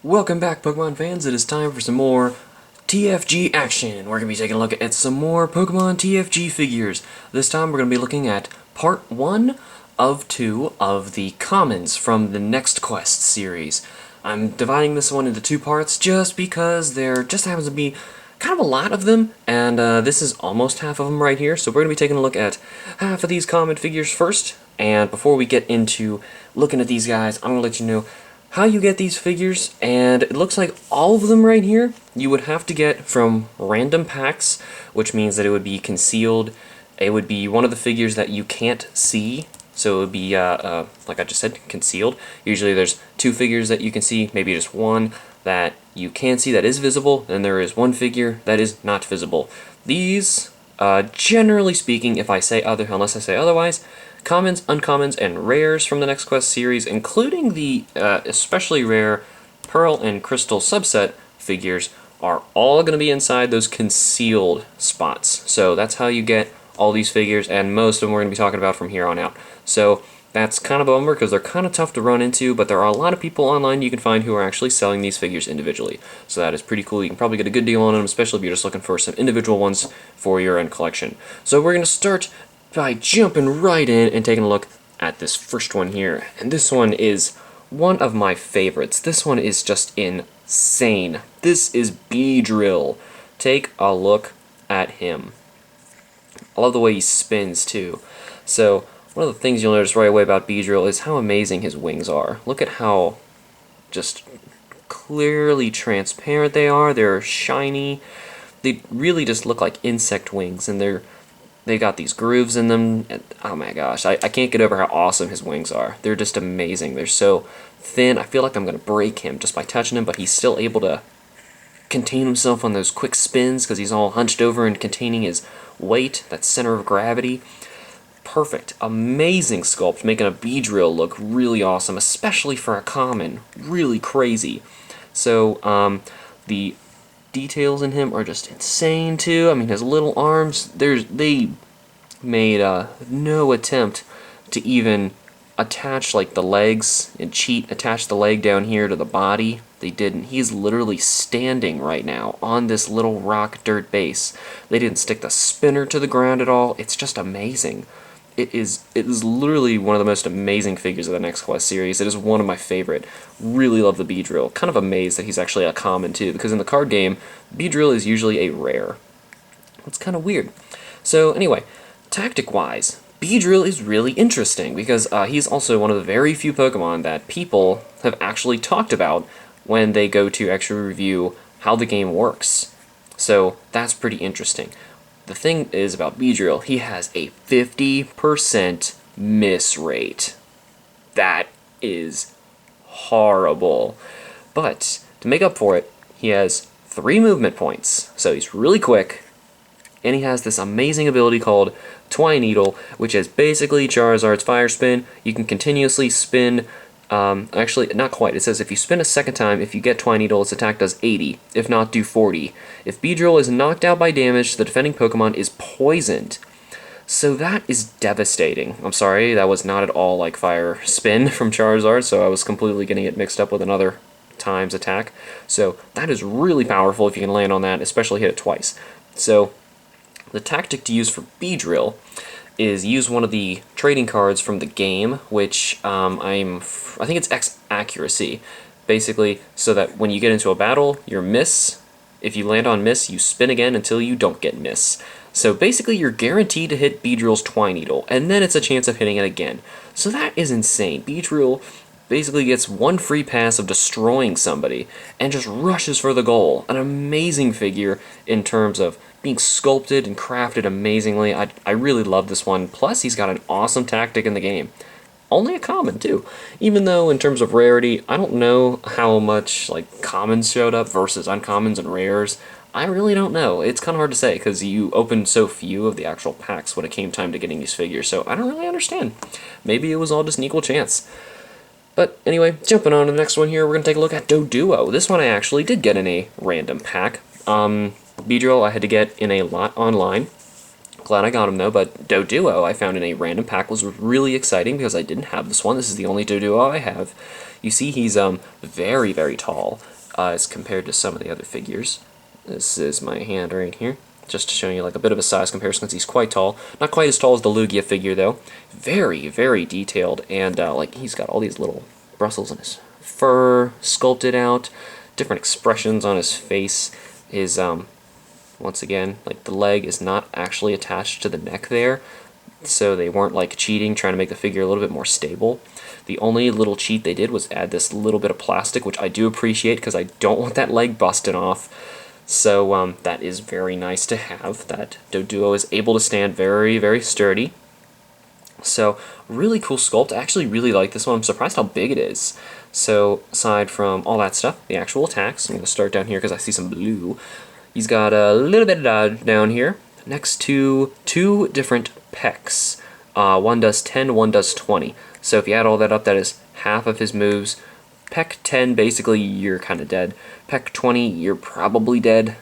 Welcome back, Pokemon fans. It is time for some more TFG action. We're going to be taking a look at some more Pokemon TFG figures. This time we're going to be looking at part 1 of 2 of the Commons from the Next Quest series. I'm dividing this one into 2 parts just because there just happens to be kind of a lot of them, and this is almost half of them right here, so we're going to be taking a look at half of these common figures first. And before we get into looking at these guys, I'm going to let you know how you get these figures, and it looks like all of them right here you would have to get from random packs, which means that it would be concealed. It would be one of the figures that you can't see, so it would be, like I just said, concealed. Usually there's 2 figures that you can see, maybe just one that you can see that is visible, and there is 1 figure that is not visible. These, generally speaking, unless I say otherwise, commons, uncommons, and rares from the Next Quest series, including the especially rare Pearl and Crystal subset figures, are all going to be inside those concealed spots. So that's how you get all these figures, and most of them we're going to be talking about from here on out. So that's kind of a bummer because they're kind of tough to run into, but there are a lot of people online you can find who are actually selling these figures individually. So that is pretty cool. You can probably get a good deal on them, especially if you're just looking for some individual ones for your own collection. So we're going to start by jumping right in and taking a look at this first one here. And this one is one of my favorites. This one is just insane. This is Beedrill. Take a look at him. I love the way he spins too. So one of the things you'll notice right away about Beedrill is how amazing his wings are. Look at how just clearly transparent they are. They're shiny. They really just look like insect wings, and they got these grooves in them. And, oh my gosh, I can't get over how awesome his wings are. They're just amazing. They're so thin. I feel like I'm going to break him just by touching him, but he's still able to contain himself on those quick spins because he's all hunched over and containing his weight, that center of gravity. Perfect. Amazing sculpt, making a Beedrill look really awesome, especially for a common. Really crazy. So, the details in him are just insane too. I mean, his little arms, they made no attempt to even attach like the legs and attach the leg down here to the body. They didn't. He's literally standing right now on this little rock dirt base. They didn't stick the spinner to the ground at all. It's just amazing. It is literally one of the most amazing figures of the Next Quest series. It is one of my favorite. Really love the Beedrill. Kind of amazed that he's actually a common too, because in the card game, Beedrill is usually a rare. It's kind of weird. So anyway, tactic-wise, Beedrill is really interesting because he's also one of the very few Pokemon that people have actually talked about when they go to actually review how the game works. So that's pretty interesting. The thing is about Beedrill, he has a 50% miss rate. That is horrible. But to make up for it, he has 3 movement points. So he's really quick, and he has this amazing ability called Twine Needle, which is basically Charizard's Fire Spin. You can continuously spin. Actually, not quite. It says if you spin a second time, if you get Twine Needle, its attack does 80. If not, do 40. If Beedrill is knocked out by damage, the defending Pokemon is poisoned. So that is devastating. I'm sorry, that was not at all like Fire Spin from Charizard, so I was completely getting it mixed up with another times attack. So that is really powerful if you can land on that, especially hit it twice. So the tactic to use for Beedrill is use one of the trading cards from the game, which I think it's X Accuracy, basically, so that when you get into a battle, you're miss. If you land on miss, you spin again until you don't get miss. So basically, you're guaranteed to hit Beedrill's Twine Needle, and then it's a chance of hitting it again. So that is insane. Beedrill basically gets 1 free pass of destroying somebody and just rushes for the goal. An amazing figure in terms of being sculpted and crafted amazingly. I really love this one. Plus, he's got an awesome tactic in the game. Only a common, too. Even though, in terms of rarity, I don't know how much like commons showed up versus uncommons and rares. I really don't know. It's kind of hard to say, because you opened so few of the actual packs when it came time to getting these figures, so I don't really understand. Maybe it was all just an equal chance. But anyway, jumping on to the next one here, we're going to take a look at Dodo. This one I actually did get in a random pack. Beedrill I had to get in a lot online. Glad I got him though, but Dodo I found in a random pack was really exciting because I didn't have this one. This is the only Dodo I have. You see he's very, very tall as compared to some of the other figures. This is my hand right here, just to show you like a bit of a size comparison because he's quite tall. Not quite as tall as the Lugia figure though. Very, very detailed, and like he's got all these little bristles in his fur sculpted out, different expressions on his face. His once again, like the leg is not actually attached to the neck there, so they weren't like cheating, trying to make the figure a little bit more stable. The only little cheat they did was add this little bit of plastic, which I do appreciate because I don't want that leg busting off. So that is very nice to have. That Dodo is able to stand very, very sturdy. So really cool sculpt. I actually really like this one. I'm surprised how big it is. So aside from all that stuff, the actual attacks, I'm going to start down here because I see some blue. He's got a little bit of dodge down here next to two different pecs. One does 10, one does 20. So if you add all that up, that is half of his moves. Peck 10, basically, you're kind of dead. Peck 20, you're probably dead.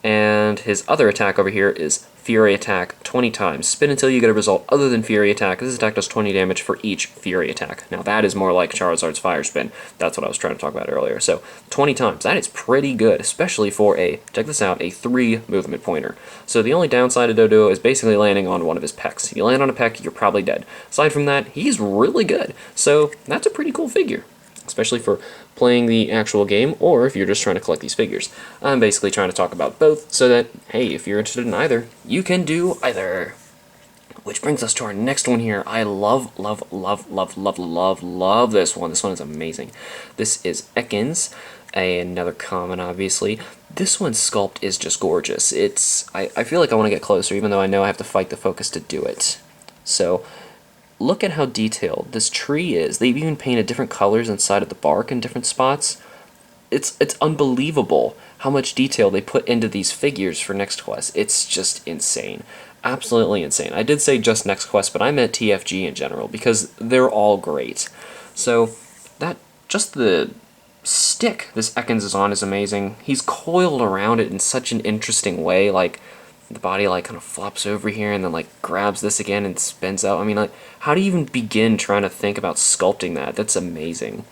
And his other attack over here is Fury Attack 20 times. Spin until you get a result other than Fury Attack. This attack does 20 damage for each Fury Attack. Now that is more like Charizard's Fire Spin. That's what I was trying to talk about earlier. So 20 times, that is pretty good, especially for a, check this out, a 3 movement pointer. So the only downside of Dodo is basically landing on one of his pecs. If you land on a peck, you're probably dead. Aside from that, he's really good. So that's a pretty cool figure, especially for playing the actual game, or if you're just trying to collect these figures. I'm basically trying to talk about both, so that, hey, if you're interested in either, you can do either. Which brings us to our next one here. I love, love, love, love, love, love, love this one. This one is amazing. This is Ekans, another common, obviously. This one's sculpt is just gorgeous. I feel like I want to get closer, even though I know I have to fight the focus to do it. So, look at how detailed this tree is. They've even painted different colors inside of the bark in different spots. It's unbelievable how much detail they put into these figures for Next Quest. It's just insane. Absolutely insane. I did say just Next Quest, but I meant TFG in general, because they're all great. So, just the stick this Ekans is on is amazing. He's coiled around it in such an interesting way, like the body like kind of flops over here and then like grabs this again and spins out. I mean, like, how do you even begin trying to think about sculpting that? That's amazing.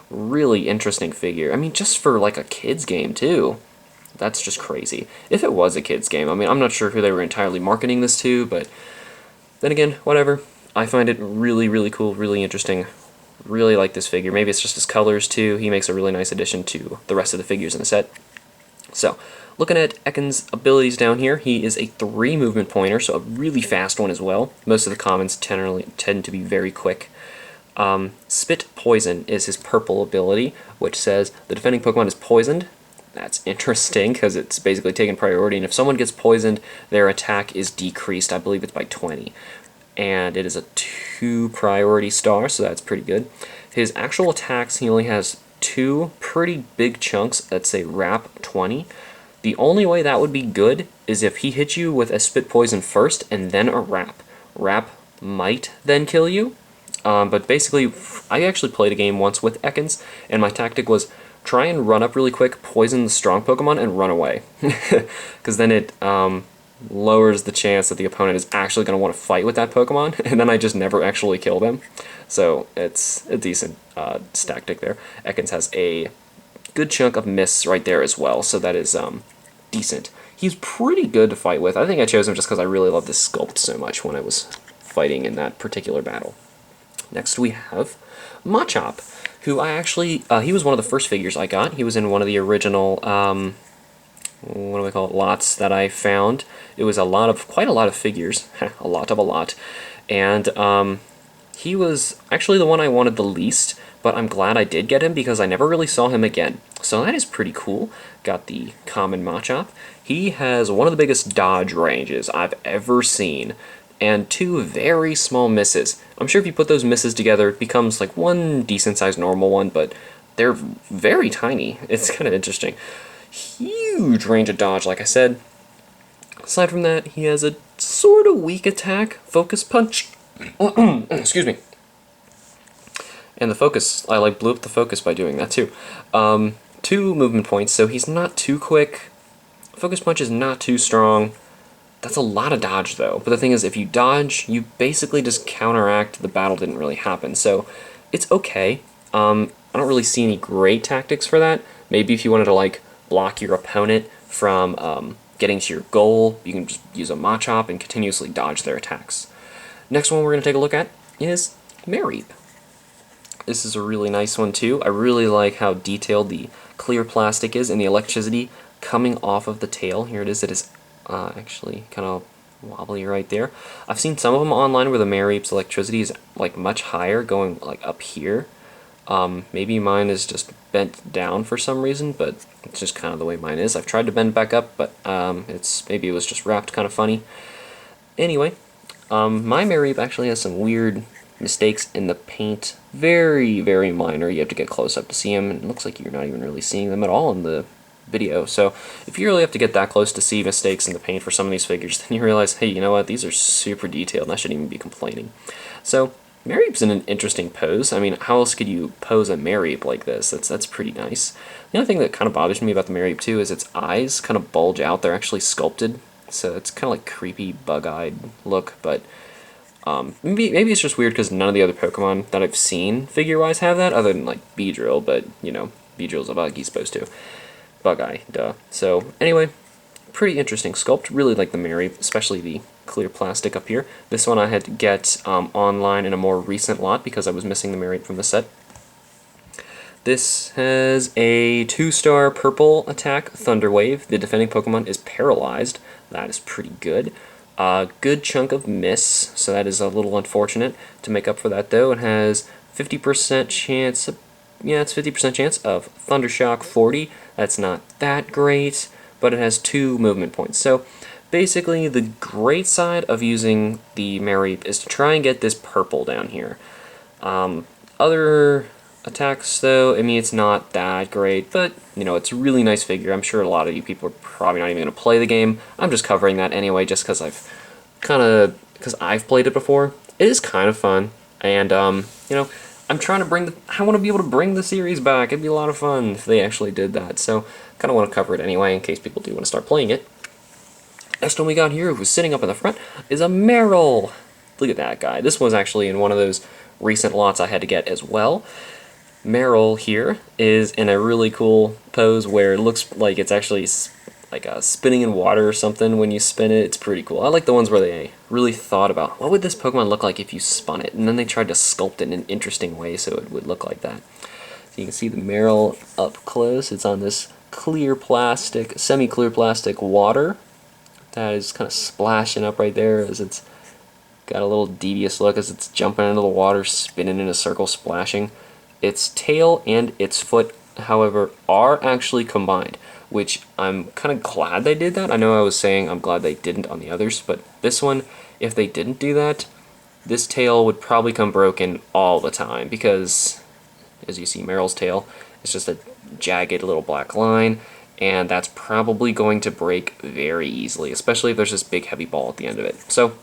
Really interesting figure. I mean, just for like a kid's game too. That's just crazy. If it was a kid's game, I mean, I'm not sure who they were entirely marketing this to, but then again, whatever. I find it really, really cool, really interesting. Really like this figure. Maybe it's just his colors too. He makes a really nice addition to the rest of the figures in the set. So, looking at Ekans' abilities down here, he is a 3 movement pointer, so a really fast one as well. Most of the commons tend to be very quick. Spit Poison is his purple ability, which says the defending Pokemon is poisoned. That's interesting, because it's basically taking priority, and if someone gets poisoned, their attack is decreased. I believe it's by 20. And it is a 2 priority star, so that's pretty good. His actual attacks, he only has 2 pretty big chunks that say Wrap 20. The only way that would be good is if he hits you with a Spit Poison first and then a Wrap. Wrap might then kill you, but basically, I actually played a game once with Ekans, and my tactic was try and run up really quick, poison the strong Pokemon, and run away. Because then it lowers the chance that the opponent is actually going to want to fight with that Pokemon, and then I just never actually kill them. So it's a decent tactic there. Ekans has a good chunk of miss right there as well, so that is decent. He's pretty good to fight with. I think I chose him just because I really love this sculpt so much when I was fighting in that particular battle. Next we have Machop, who I actually, he was one of the first figures I got. He was in one of the original, what do we call it, lots that I found. It was quite a lot of figures, a lot, and he was actually the one I wanted the least, but I'm glad I did get him because I never really saw him again. So that is pretty cool. Got the common Machop. He has one of the biggest dodge ranges I've ever seen, and 2 very small misses. I'm sure if you put those misses together, it becomes like one decent-sized normal one, but they're very tiny. It's kind of interesting. Huge range of dodge, like I said. Aside from that, he has a sort of weak attack, Focus Punch. Excuse me. And the focus, I like blew up the focus by doing that too. 2 movement points, so he's not too quick. Focus Punch is not too strong. That's a lot of dodge though. But the thing is, if you dodge, you basically just counteract the battle didn't really happen. So it's okay. I don't really see any great tactics for that. Maybe if you wanted to like block your opponent from getting to your goal, you can just use a Machop and continuously dodge their attacks. Next one we're going to take a look at is Merrill. This is a really nice one too. I really like how detailed the clear plastic is and the electricity coming off of the tail. Here it is. It is actually kind of wobbly right there. I've seen some of them online where the Merrill's electricity is like much higher, going like up here. Maybe mine is just bent down for some reason, but it's just kind of the way mine is. I've tried to bend back up, but maybe it was just wrapped kind of funny. Anyway, my Merrill actually has some weird mistakes in the paint. Very, very minor. You have to get close up to see them, and it looks like you're not even really seeing them at all in the video. So if you really have to get that close to see mistakes in the paint for some of these figures, then you realize, hey, you know what, these are super detailed and I shouldn't even be complaining. So Merrill's in an interesting pose. I mean, how else could you pose a Merrill like this? That's pretty nice. The other thing that kind of bothers me about the Merrill too is its eyes kind of bulge out. They're actually sculpted, so it's kind of like creepy bug-eyed look, but maybe it's just weird because none of the other Pokemon that I've seen figure-wise have that, other than like Beedrill, but you know, Beedrill's a bug, he's supposed to. Bug-eye, duh. So anyway, pretty interesting sculpt. Really like the Merrill, especially the clear plastic up here. This one I had to get online in a more recent lot because I was missing the Merrill from the set. This has a 2-star purple attack, Thunder Wave. The defending Pokemon is paralyzed. That is pretty good. Good chunk of miss, so that is a little unfortunate. To make up for that though, it has 50% chance, it's 50% chance of Thunder Shock 40. That's not that great, but it has 2 movement points. So basically the great side of using the Merrill is to try and get this purple down here. Other attacks though, I mean, it's not that great, but you know, it's a really nice figure. I'm sure a lot of you people are probably not even going to play the game. I'm just covering that anyway just because I've played it before. It is kind of fun, and you know, I'm trying to I want to be able to bring the series back. It'd be a lot of fun if they actually did that, so kind of want to cover it anyway in case people do want to start playing it. Next one we got here, who's sitting up in the front, is a Merrill. Look at that guy. This was actually in one of those recent lots I had to get as well. Merrill here is in a really cool pose where it looks like it's actually like spinning in water or something when you spin it. It's pretty cool. I like the ones where they really thought about what would this Pokemon look like if you spun it, and then they tried to sculpt it in an interesting way so it would look like that. So you can see the Merrill up close. It's on this clear plastic, semi-clear plastic water that is kind of splashing up right there as it's got a little devious look as it's jumping into the water, spinning in a circle, splashing. Its tail and its foot, however, are actually combined, which I'm kind of glad they did that. I know I was saying I'm glad they didn't on the others, but this one, if they didn't do that, this tail would probably come broken all the time because, as you see, Merrill's tail is just a jagged little black line, and that's probably going to break very easily, especially if there's this big heavy ball at the end of it. So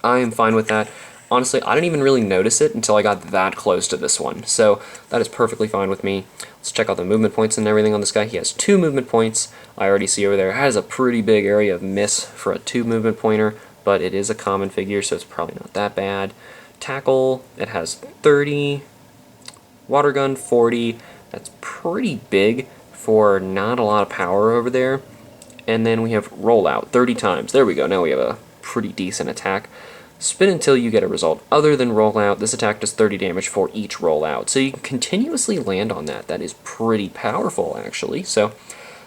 I am fine with that. Honestly, I didn't even really notice it until I got that close to this one, so that is perfectly fine with me. Let's check out the movement points and everything on this guy. He has 2 movement points. I already see over there it has a pretty big area of miss for a 2 movement pointer, but it is a common figure, so it's probably not that bad. Tackle, it has 30. Water gun, 40. That's pretty big for not a lot of power over there. And then we have rollout, 30 times. There we go, now we have a pretty decent attack. Spin until you get a result. Other than rollout, this attack does 30 damage for each rollout. So you can continuously land on that. That is pretty powerful, actually. So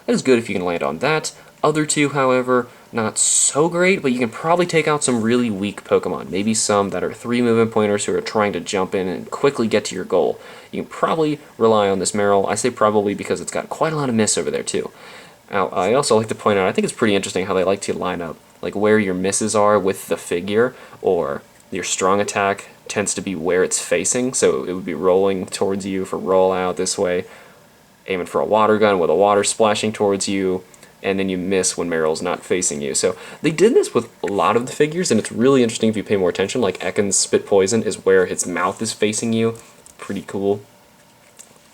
that is good if you can land on that. Other two, however, not so great, but you can probably take out some really weak Pokemon. Maybe some that are 3 movement pointers who are trying to jump in and quickly get to your goal. You can probably rely on this Merrill. I say probably because it's got quite a lot of miss over there, too. Now, I also like to point out, I think it's pretty interesting how they like to line up, like where your misses are with the figure, or your strong attack tends to be where it's facing, so it would be rolling towards you for rollout this way, aiming for a water gun with a water splashing towards you, and then you miss when Merrill's not facing you. So they did this with a lot of the figures, and it's really interesting if you pay more attention. Like Ekans' Spit Poison is where its mouth is facing you. Pretty cool.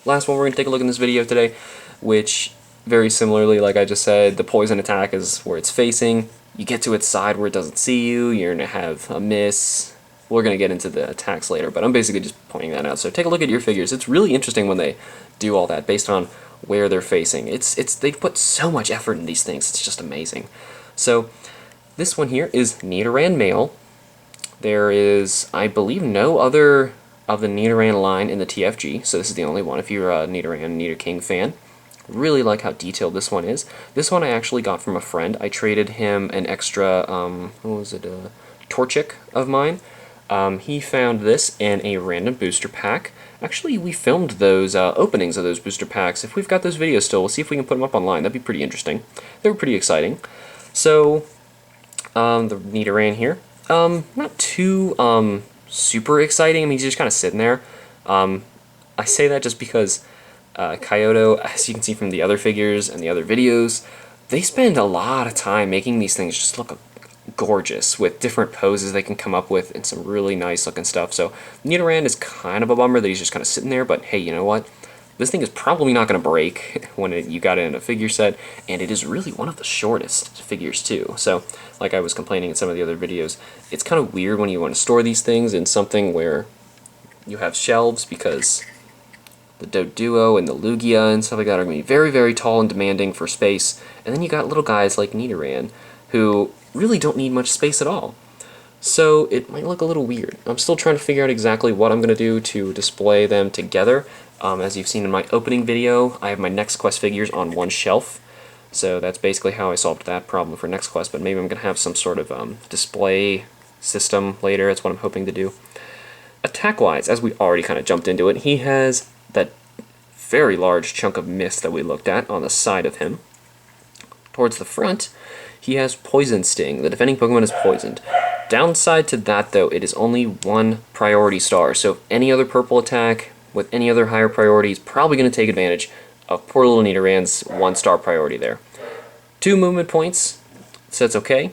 Last one we're going to take a look in this video today, which very similarly, like I just said, the poison attack is where it's facing. You get to its side where it doesn't see you, you're going to have a miss, we're going to get into the attacks later, but I'm basically just pointing that out. So take a look at your figures. It's really interesting when they do all that based on where they're facing. They've put so much effort in these things. It's just amazing. So this one here is Nidoran male. There is, I believe, no other of the Nidoran line in the TFG, so this is the only one if you're a Nidoran Nidoking fan. Really like how detailed this one is. This one I actually got from a friend. I traded him an extra, what was it, Torchic of mine. He found this in a random booster pack. Actually, we filmed those openings of those booster packs. If we've got those videos still, we'll see if we can put them up online. That'd be pretty interesting. They were pretty exciting. So, the Nidoran here. Not too super exciting. I mean, he's just kind of sitting there. I say that just because Kyoto, as you can see from the other figures and the other videos, they spend a lot of time making these things just look gorgeous with different poses they can come up with and some really nice looking stuff. So Nidoran is kind of a bummer that he's just kind of sitting there, but hey, you know what? This thing is probably not going to break when you got it in a figure set, and it is really one of the shortest figures too. So, like I was complaining in some of the other videos, it's kind of weird when you want to store these things in something where you have shelves, because the Dodo and the Lugia and stuff like that are going to be very, very tall and demanding for space, and then you got little guys like Nidoran who really don't need much space at all. So it might look a little weird. I'm still trying to figure out exactly what I'm going to do to display them together. As you've seen in my opening video, I have my Next Quest figures on one shelf. So that's basically how I solved that problem for Next Quest, but maybe I'm going to have some sort of display system later. That's what I'm hoping to do. Attack-wise, as we already kind of jumped into it, he has that very large chunk of mist that we looked at on the side of him. Towards the front, he has Poison Sting. The defending Pokemon is poisoned. Downside to that, though, it is only one priority star, so if any other purple attack with any other higher priority is probably going to take advantage of poor little Nidoran's 1-star priority there. 2 movement points, so it's okay,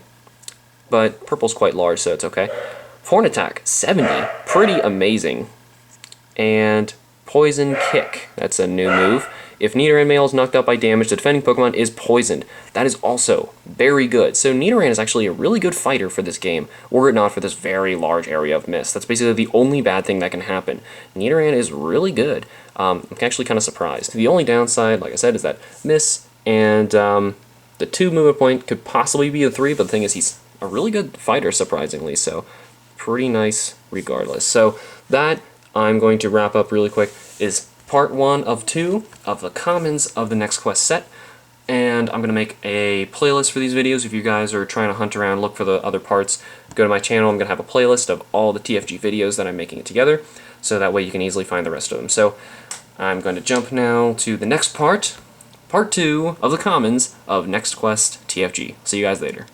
but purple's quite large, so it's okay. Horn attack, 70, pretty amazing. And Poison Kick, that's a new move. If Nidoran male is knocked out by damage, the defending Pokemon is poisoned. That is also very good. So Nidoran is actually a really good fighter for this game, were it not for this very large area of mist. That's basically the only bad thing that can happen. Nidoran is really good. I'm actually kind of surprised. The only downside, like I said, is that mist, and the 2 movement point could possibly be a 3, but the thing is he's a really good fighter, surprisingly, so pretty nice regardless. So that, I'm going to wrap up really quick, is part 1 of 2 of the commons of the Next Quest set, and I'm going to make a playlist for these videos. If you guys are trying to hunt around, look for the other parts, go to my channel. I'm going to have a playlist of all the TFG videos that I'm making together, so that way you can easily find the rest of them. So I'm going to jump now to the next part, part 2 of the commons of Next Quest TFG. See you guys later.